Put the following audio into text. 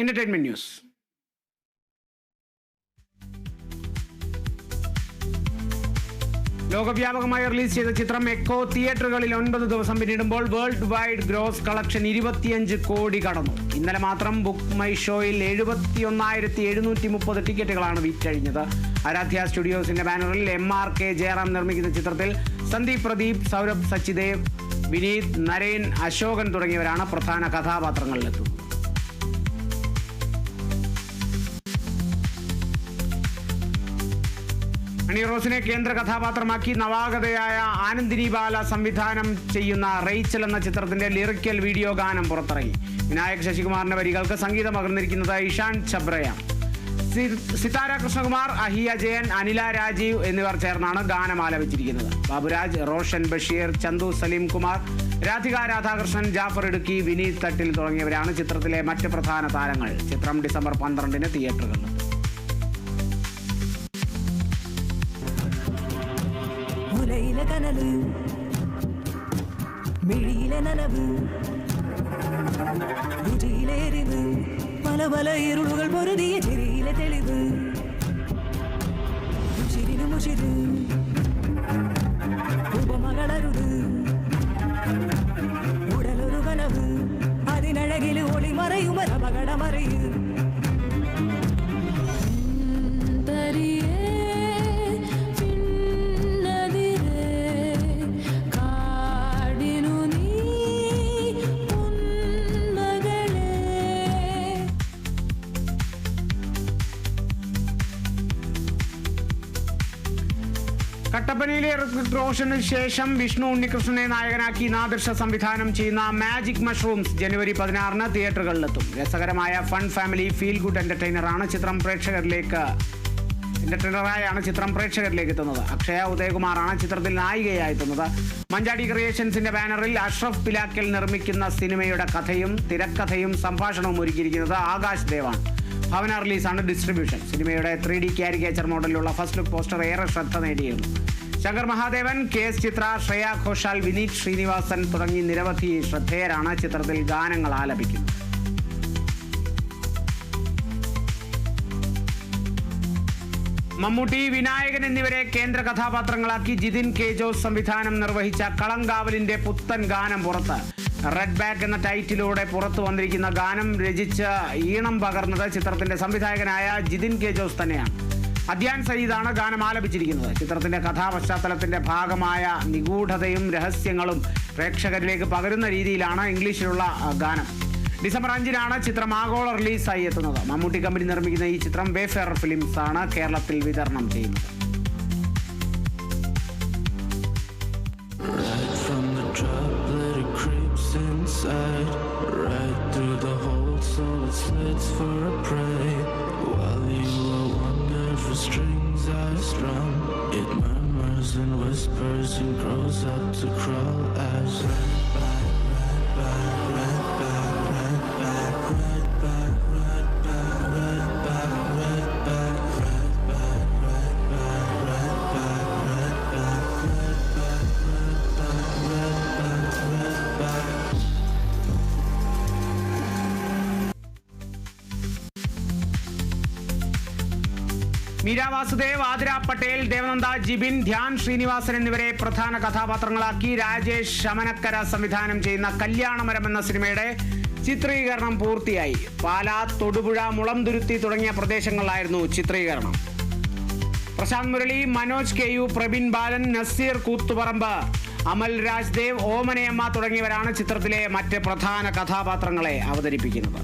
Entertainment news. ലോകവ്യാപകമായി release ചെയ്ത ചിത്രം echo തിയേറ്ററുകളിൽ 9 ദിവസം പിന്നിടുമ്പോൾ വേൾഡ് വൈഡ് ഗ്രോസ് കളക്ഷൻ 25 കോടി കടന്നു. ഇന്നലെ മാത്രം ബുക്ക് മൈ ഷോയിൽ 71,730 ടിക്കറ്റുകളാണ് വിറ്റഴിഞ്ഞത്. ആരാധ്യ സ്റ്റുഡിയോസിന്റെ ബാനറിൽ MRK ജയറാം നിർമ്മിക്കുന്ന ചിത്രത്തിൽ സന്ദീപ് പ്രദീപ്, സൗരഭ് സച്ചിദേവ്, വിനീത്, നരേൻ, അശോകൻ തുടങ്ങിയവരാണ് പ്രധാന കഥാപാത്രങ്ങളിലെത്തുന്നത്. മണി റോസിനെ കേന്ദ്ര കഥാപാത്രമാക്കി നവാഗതയായ ആനന്ദിനി ബാല സംവിധാനം ചെയ്യുന്ന റേച്ചൽ എന്ന ചിത്രത്തിന്റെ ലിറിക്കൽ വീഡിയോ ഗാനം പുറത്തിറങ്ങി. വിനായക് ശശികുമാറിന്റെ വരികൾക്ക് സംഗീതം പകർന്നിരിക്കുന്നത് ഇഷാൻ ഛബ്രയാണ്. സിതാര കൃഷ്ണകുമാർ, അഹിയ ജയൻ, അനില രാജീവ് എന്നിവർ ചേർന്നാണ് ഗാനം ആലപിച്ചിരിക്കുന്നത്. ബാബുരാജ്, റോഷൻ ബഷീർ, ചന്തു സലീം കുമാർ, രാധിക രാധാകൃഷ്ണൻ, ജാഫർ ഇടുക്കി, വിനീത് തട്ടിൽ തുടങ്ങിയവരാണ് ചിത്രത്തിലെ മറ്റ് പ്രധാന താരങ്ങൾ. ചിത്രം ഡിസംബർ 12 തിയേറ്ററുകളിൽ. കനവ് മിഴിയിലെ നനവ് രുചിയിലെ എരിവ് പല പല ഇരുളുകൾ പൊരുതിയ ചിരിയിലെ തെളിവ് മുഷിരിനു മുഷിര് ഉപമകളരുത് ഉടലൊരു കനവ് അതിനഴകില് ഒളി മറയും അപകടമറിയും കട്ടപ്പനയിലെ ഋത്വിക് റോഷന് ശേഷം വിഷ്ണു ഉണ്ണികൃഷ്ണനെ നായകനാക്കി നാദിർഷ സംവിധാനം ചെയ്യുന്ന മാജിക് മഷ്റൂംസ് ജനുവരി 16 തിയേറ്ററുകളിലെത്തും. രസകരമായ ഫൺ ഫാമിലി ഫീൽ ഗുഡ് എന്റർടൈനറായാണ് ചിത്രം പ്രേക്ഷകരിലേക്ക് എത്തുന്നത്. അക്ഷയ ഉദയകുമാറാണ് ചിത്രത്തിൽ നായികയായി എത്തുന്നത്. മഞ്ചാടി ക്രിയേഷൻസിന്റെ ബാനറിൽ അഷ്റഫ് പിലാക്കൽ നിർമ്മിക്കുന്ന സിനിമയുടെ കഥയും തിരക്കഥയും സംഭാഷണവും ഒരുക്കിയിരിക്കുന്നത് ആകാശ് ദേവാണ്. ഭവന റിലീസാണ് ഡിസ്ട്രിബ്യൂഷൻ. സിനിമയുടെ 3D കാരിക്കേച്ചർ മോഡലിലുള്ള ഫസ്റ്റ് ലുക്ക് പോസ്റ്റർ ഏറെ ശ്രദ്ധ നേടിയിരുന്നു. ശങ്കർ മഹാദേവൻ, KS ചിത്ര, ശ്രേയ ഘോഷാൽ, വിനീത് ശ്രീനിവാസൻ തുടങ്ങി നിരവധി ശ്രദ്ധേയരാണ് ചിത്രത്തിൽ ഗാനങ്ങൾ ആലപിക്കുന്നത്. മമ്മൂട്ടി, വിനായകൻ എന്നിവരെ കേന്ദ്ര കഥാപാത്രങ്ങളാക്കി ജിതിൻ K ജോസ് സംവിധാനം നിർവഹിച്ച കളങ്കാവലിന്റെ പുത്തൻ ഗാനം പുറത്ത്. റെഡ് ബാഗ് എന്ന ടൈറ്റിലൂടെ പുറത്തു വന്നിരിക്കുന്ന ഗാനം രചിച്ച് ഈണം പകർന്നത് ചിത്രത്തിന്റെ സംവിധായകനായ ജിതിൻ K ജോസ് തന്നെയാണ്. അദ്യാൻ സയ്യിദാണ് ഗാനം ആലപിച്ചിരിക്കുന്നത്. ചിത്രത്തിന്റെ കഥാപശ്ചാത്തലത്തിന്റെ ഭാഗമായ നിഗൂഢതയും രഹസ്യങ്ങളും പ്രേക്ഷകരിലേക്ക് പകരുന്ന രീതിയിലാണ് ഇംഗ്ലീഷിലുള്ള ഗാനം. ഡിസംബർ 5 ചിത്രം ആഗോള റിലീസായി എത്തുന്നത്. മമ്മൂട്ടി കമ്പനി നിർമ്മിക്കുന്ന ഈ ചിത്രം വേഫെയർ ഫിലിംസ് ആണ് കേരളത്തിൽ വിതരണം ചെയ്യുന്നത്. Inside, right through the hole, so it slits for a prey. While you are wonderful strings I strum, it murmurs and whispers and grows up to crawl as right back, right back, right back, right back, right back, right back, right back, right back, right back, right back, right back, right back, right back, right back, right back, right back. Meera Vasudev, Athira Patel, Devananda, Jibin, Dhyan Sreenivasan എന്നിവരെ പ്രധാന കഥാപാത്രങ്ങളാക്കി രാജേഷ് ശമനക്കര സംവിധാനം ചെയ്യുന്ന കല്യാണമരം എന്ന സിനിമയുടെ ചിത്രീകരണം പൂർത്തിയായി. പാലാ, തൊടുപുഴ, മുളംതുരുത്തി തുടങ്ങിയ പ്രദേശങ്ങളിലായിരുന്നു ചിത്രീകരണം. പ്രശാന്ത് മുരളി, മനോജ് KU, പ്രബിൻ ബാലൻ, നസീർ കൂത്തുപറമ്പ്, അമൽ രാജ്ദേവ്, ഓമനയമ്മ തുടങ്ങിയവരാണ് ചിത്രത്തിലെ മറ്റ് പ്രധാന കഥാപാത്രങ്ങളെ അവതരിപ്പിക്കുന്നത്.